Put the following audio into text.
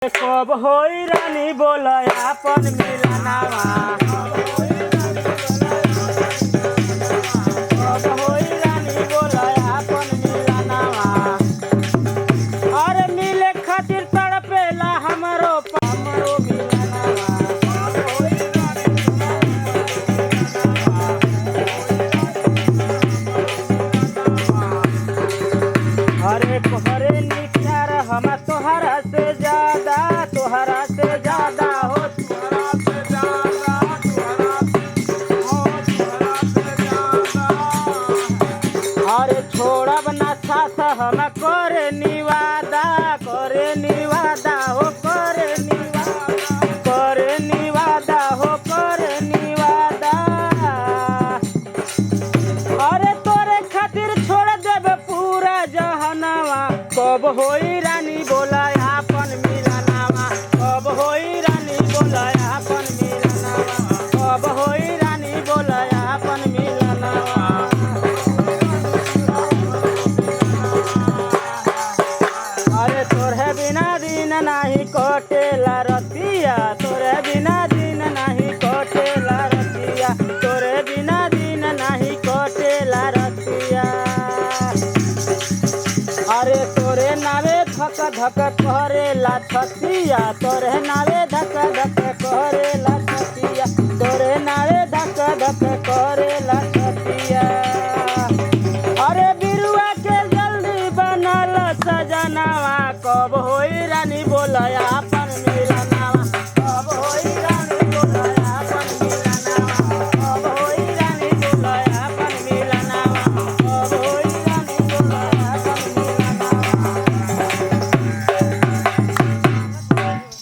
कब होई रानी बोला आपन मिलनवा। कब होई रानी बोला आपन मिलनवा। अरे मिले खातिर तड़पेला हमरो मिलनवा। अरे कोहरे निचार हम तोहरा से ज्यादा हो तुहरा से ज्यादा अरे छोड़ब ना साथ हम करे निवादा हो करे निवादा हो करे निवादा। अरे तोरे खातिर छोड़ देबे पूरा जहनवा। कब होई रानी बोला आपन मिलनवा। कब होई रानी बोला आपन मिलनवा। कब होई रानी बोला आपन मिलनवा। अरे तोरे बिना दिन नाही कटेला रतिया। तोरे बिना दिन नाही कटेला रतिया। तोरे बिना दिन नाही कटेला रतिया। अरे तोरे नावे धक धक करेला छतिया। तोरे नावे धक धक